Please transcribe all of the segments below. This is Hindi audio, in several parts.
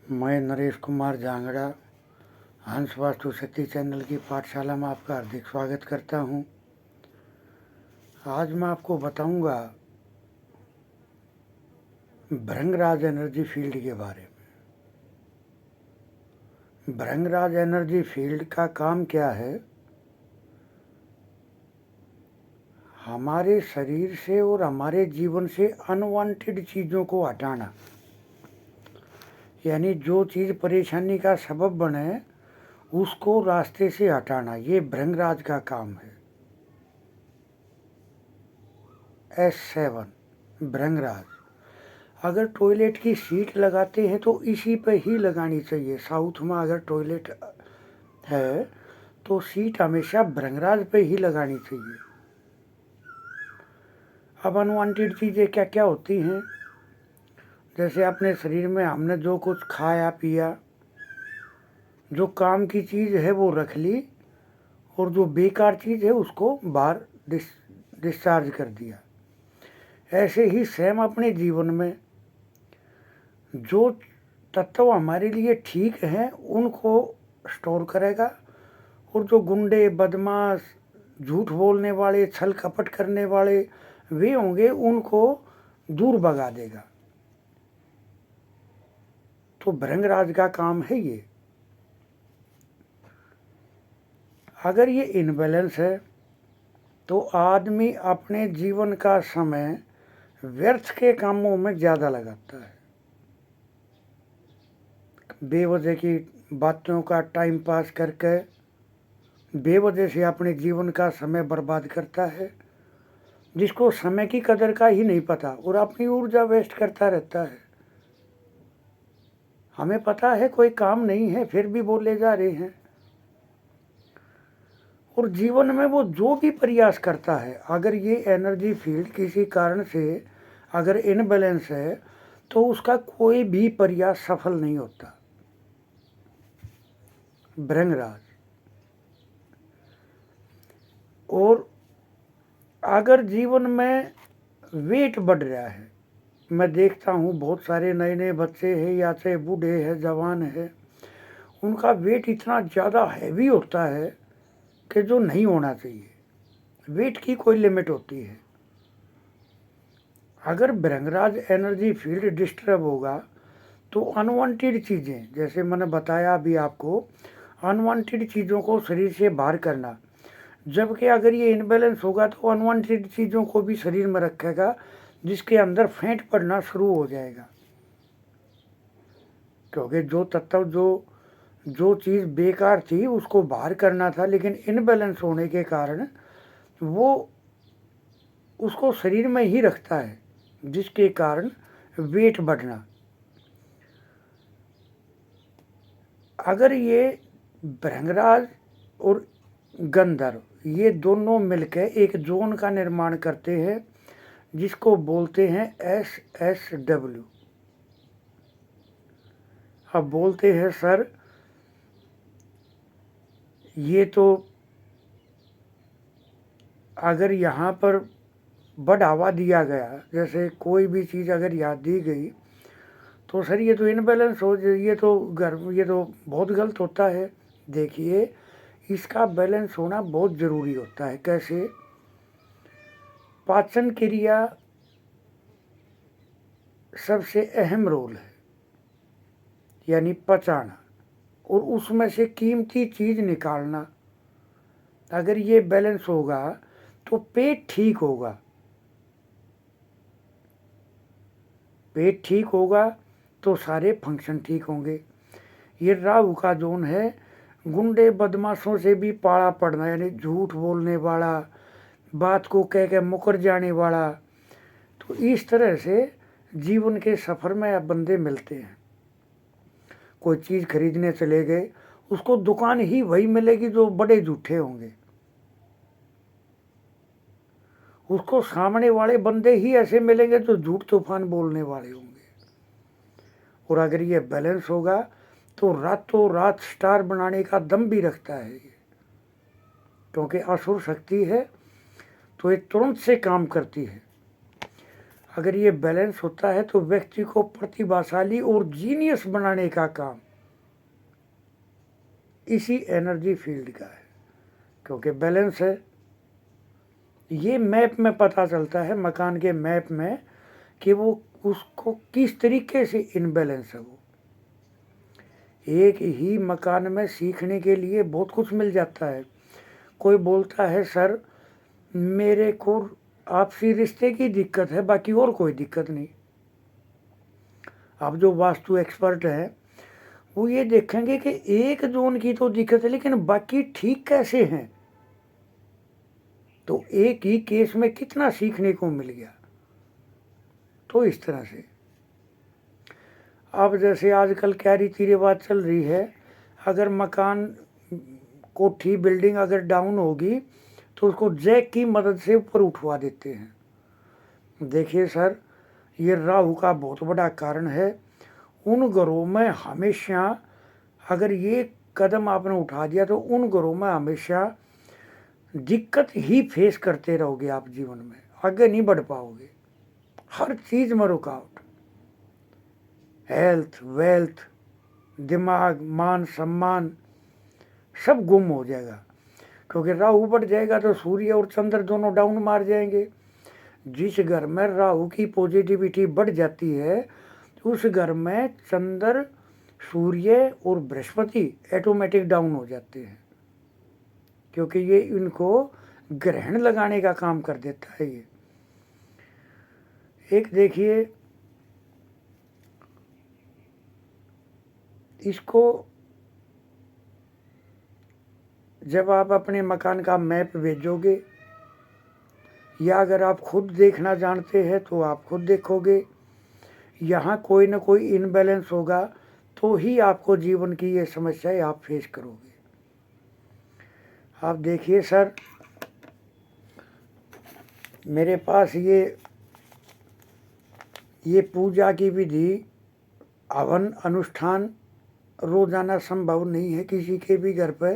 मैं नरेश कुमार जांगड़ा हंस वास्तु शक्ति चैनल की पाठशाला में आपका हार्दिक स्वागत करता हूं। आज मैं आपको बताऊंगा भृंगराज एनर्जी फील्ड के बारे में। भृंगराज एनर्जी फील्ड का काम क्या है? हमारे शरीर से और हमारे जीवन से अनवांटेड चीज़ों को हटाना, यानी जो चीज़ परेशानी का सबब बने उसको रास्ते से हटाना, ये भृंगराज का काम है। S7 भृंगराज। अगर टॉयलेट की सीट लगाते हैं तो इसी पे ही लगानी चाहिए। साउथ में अगर टॉयलेट है तो सीट हमेशा भृंगराज पे ही लगानी चाहिए। अब अनवांटेड चीज़ें क्या क्या होती हैं? जैसे अपने शरीर में हमने जो कुछ खाया पिया, जो काम की चीज़ है वो रख ली और जो बेकार चीज़ है उसको बाहर डिस्चार्ज कर दिया। ऐसे ही सेम अपने जीवन में जो तत्व हमारे लिए ठीक हैं उनको स्टोर करेगा और जो गुंडे, बदमाश, झूठ बोलने वाले, छल कपट करने वाले वे होंगे उनको दूर भगा देगा। तो भृंगराज का काम है ये। अगर ये इनबैलेंस है तो आदमी अपने जीवन का समय व्यर्थ के कामों में ज़्यादा लगाता है, बेवजह की बातों का टाइम पास करके बेवजह से अपने जीवन का समय बर्बाद करता है, जिसको समय की कदर का ही नहीं पता और अपनी ऊर्जा वेस्ट करता रहता है। हमें पता है कोई काम नहीं है फिर भी बोले जा रहे हैं। और जीवन में वो जो भी प्रयास करता है, अगर ये एनर्जी फील्ड किसी कारण से अगर इनबैलेंस है तो उसका कोई भी प्रयास सफल नहीं होता। भृंगराज। और अगर जीवन में वेट बढ़ रहा है, मैं देखता हूँ बहुत सारे नए नए बच्चे हैं या चाहे बूढ़े हैं जवान हैं, उनका वेट इतना ज़्यादा हैवी होता है कि जो नहीं होना चाहिए। वेट की कोई लिमिट होती है। अगर भृंगराज एनर्जी फील्ड डिस्टर्ब होगा तो अनवांटेड चीज़ें, जैसे मैंने बताया अभी आपको, अनवांटेड चीज़ों को शरीर से बाहर करना। जबकि अगर ये इनबैलेंस होगा तो अनवांटेड चीज़ों को भी शरीर में रखेगा, जिसके अंदर फैट पड़ना शुरू हो जाएगा। क्योंकि जो तत्व जो चीज़ बेकार थी उसको बाहर करना था, लेकिन इनबैलेंस होने के कारण वो उसको शरीर में ही रखता है, जिसके कारण वेट बढ़ना। अगर ये भृंगराज और गंधर्व ये दोनों मिलकर एक जोन का निर्माण करते हैं, जिसको बोलते हैं SSW। अब बोलते हैं सर ये तो अगर यहाँ पर बढ़ावा दिया गया, जैसे कोई भी चीज़ अगर यहाँ दी गई तो सर ये तो इनबैलेंस हो, ये तो बहुत गलत होता है। देखिए, इसका बैलेंस होना बहुत ज़रूरी होता है। कैसे? पाचन क्रिया सबसे अहम रोल है, यानी पचाना और उसमें से कीमती चीज़ निकालना। अगर ये बैलेंस होगा तो पेट ठीक होगा। पेट ठीक होगा तो सारे फंक्शन ठीक होंगे। ये राहु का जोन है, गुंडे बदमाशों से भी पाला पड़ना, यानी झूठ बोलने वाला, बात को कह के मुकर जाने वाला। तो इस तरह से जीवन के सफ़र में अब बंदे मिलते हैं। कोई चीज़ खरीदने चले गए, उसको दुकान ही वही मिलेगी जो बड़े झूठे होंगे, उसको सामने वाले बंदे ही ऐसे मिलेंगे जो झूठ तूफान बोलने वाले होंगे। और अगर ये बैलेंस होगा तो रातों रात स्टार बनाने का दम भी रखता है ये, क्योंकि असुर शक्ति है तो ये तुरंत से काम करती है। अगर ये बैलेंस होता है तो व्यक्ति को प्रतिभाशाली और जीनियस बनाने का काम इसी एनर्जी फील्ड का है, क्योंकि बैलेंस है। ये मैप में पता चलता है, मकान के मैप में, कि वो उसको किस तरीके से इनबैलेंस है। वो एक ही मकान में सीखने के लिए बहुत कुछ मिल जाता है। कोई बोलता है सर मेरे को आपसी रिश्ते की दिक्कत है, बाकी और कोई दिक्कत नहीं। आप जो वास्तु एक्सपर्ट हैं वो ये देखेंगे कि एक जोन की तो दिक्कत है लेकिन बाकी ठीक कैसे हैं। तो एक ही केस में कितना सीखने को मिल गया। तो इस तरह से अब जैसे आजकल क्या रीति रिवाज चल रही है, अगर मकान कोठी बिल्डिंग अगर डाउन होगी तो उसको जैक की मदद से ऊपर उठवा देते हैं। देखिए सर, ये राहु का बहुत बड़ा कारण है। उन घरों में हमेशा अगर ये कदम आपने उठा दिया तो उन घरों में हमेशा दिक्कत ही फेस करते रहोगे। आप जीवन में आगे नहीं बढ़ पाओगे, हर चीज़ में रुकावट, हेल्थ, वेल्थ, दिमाग, मान सम्मान सब गुम हो जाएगा। क्योंकि राहु बढ़ जाएगा तो सूर्य और चंद्र दोनों डाउन मार जाएंगे। जिस घर में राहु की पॉजिटिविटी बढ़ जाती है उस घर में चंद्र, सूर्य और बृहस्पति ऑटोमेटिक डाउन हो जाते हैं, क्योंकि ये इनको ग्रहण लगाने का काम कर देता है। ये एक देखिए, इसको जब आप अपने मकान का मैप भेजोगे या अगर आप खुद देखना जानते हैं तो आप खुद देखोगे, यहाँ कोई ना कोई इनबैलेंस होगा तो ही आपको जीवन की ये समस्याएं आप फेस करोगे। आप देखिए सर, मेरे पास ये पूजा की विधि, हवन अनुष्ठान रोज़ाना संभव नहीं है किसी के भी घर पर,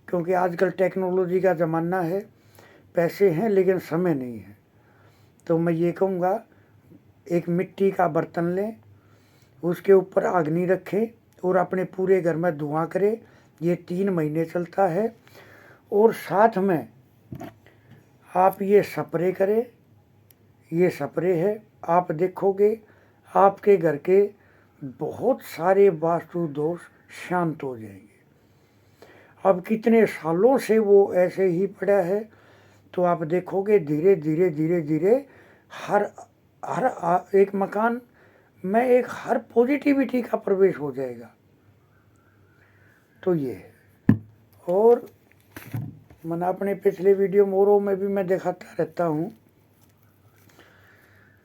क्योंकि आजकल टेक्नोलॉजी का ज़माना है, पैसे हैं लेकिन समय नहीं है। तो मैं ये कहूँगा, एक मिट्टी का बर्तन लें, उसके ऊपर अग्नि रखें और अपने पूरे घर में धुआं करें। ये 3 महीने चलता है। और साथ में आप ये स्प्रे करें, ये स्प्रे है। आप देखोगे आपके घर के बहुत सारे वास्तु दोष शांत हो जाएंगे। अब कितने सालों से वो ऐसे ही पड़ा है, तो आप देखोगे धीरे धीरे धीरे धीरे हर हर एक मकान में एक हर पॉजिटिविटी का प्रवेश हो जाएगा। तो ये है। और मैंने अपने पिछले वीडियो मोरों में भी मैं दिखाता रहता हूँ।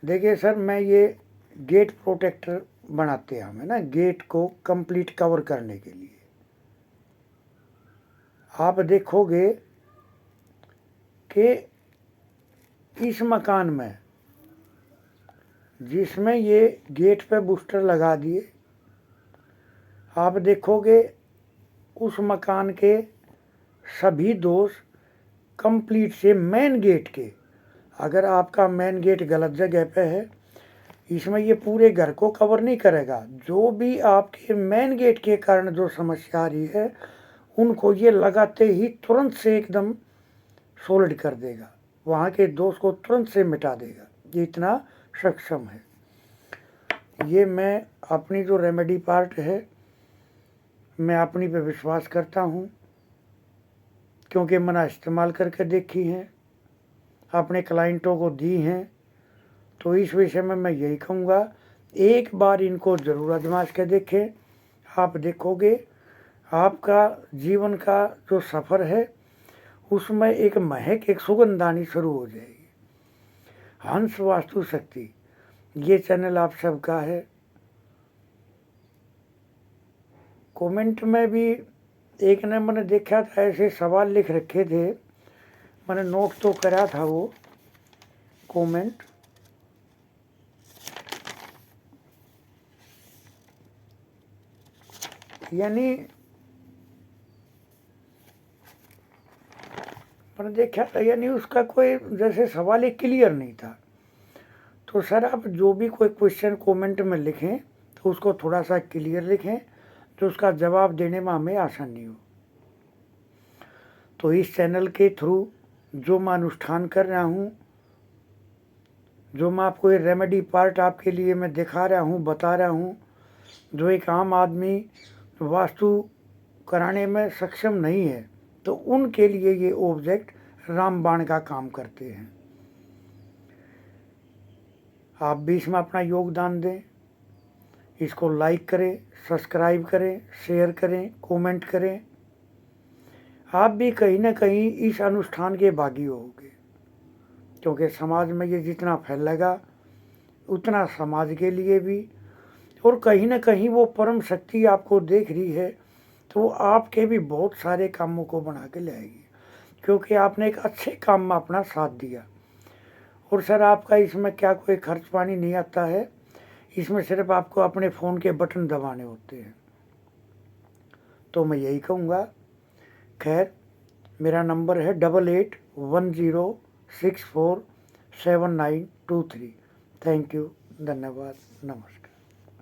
देखिए सर, मैं ये गेट प्रोटेक्टर बनाते हैं हमें ना, गेट को कंप्लीट कवर करने के लिए। आप देखोगे कि इस मकान में जिसमें ये गेट पे बूस्टर लगा दिए, आप देखोगे उस मकान के सभी दोष कंप्लीट से मेन गेट के, अगर आपका मेन गेट गलत जगह पे है, इसमें ये पूरे घर को कवर नहीं करेगा। जो भी आपके मेन गेट के कारण जो समस्या आ रही है उनको ये लगाते ही तुरंत से एकदम सॉलिड कर देगा, वहाँ के दोष को तुरंत से मिटा देगा। ये इतना सक्षम है। ये मैं अपनी जो रेमेडी पार्ट है मैं अपनी पे विश्वास करता हूँ, क्योंकि मैंने इस्तेमाल करके देखी हैं, अपने क्लाइंटों को दी हैं। तो इस विषय में मैं यही कहूँगा, एक बार इनको ज़रूर आजमाश के देखें। आप देखोगे आपका जीवन का जो सफ़र है उसमें एक महक, एक सुगंध आनी शुरू हो जाएगी। हंस वास्तु शक्ति ये चैनल आप सबका है। कमेंट में भी एक ने मैंने देखा था, ऐसे सवाल लिख रखे थे, मैंने नोट तो करा था वो कमेंट। यानी मैंने देखा था, यानी उसका कोई जैसे सवाल ही क्लियर नहीं था। तो सर आप जो भी कोई क्वेश्चन कमेंट में लिखें तो उसको थोड़ा सा क्लियर लिखें, तो उसका जवाब देने में हमें आसानी हो। तो इस चैनल के थ्रू जो मैं अनुष्ठान कर रहा हूँ, जो मैं आपको ये रेमेडी पार्ट आपके लिए मैं दिखा रहा हूँ, बता रहा हूँ, जो एक आम आदमी वास्तु कराने में सक्षम नहीं है, तो उनके लिए ये ऑब्जेक्ट रामबाण का काम करते हैं। आप भी इसमें अपना योगदान दें, इसको लाइक करें, सब्सक्राइब करें, शेयर करें, कमेंट करें। आप भी कहीं ना कहीं इस अनुष्ठान के भागी होंगे, क्योंकि समाज में ये जितना फैलेगा उतना समाज के लिए भी, और कहीं ना कहीं वो परम शक्ति आपको देख रही है, तो वो आपके भी बहुत सारे कामों को बना के लाएगी, क्योंकि आपने एक अच्छे काम में अपना साथ दिया। और सर आपका इसमें क्या कोई खर्च पानी नहीं आता है, इसमें सिर्फ आपको अपने फ़ोन के बटन दबाने होते हैं। तो मैं यही कहूँगा। खैर, मेरा नंबर है 8810647923। थैंक यू, धन्यवाद, नमस्कार।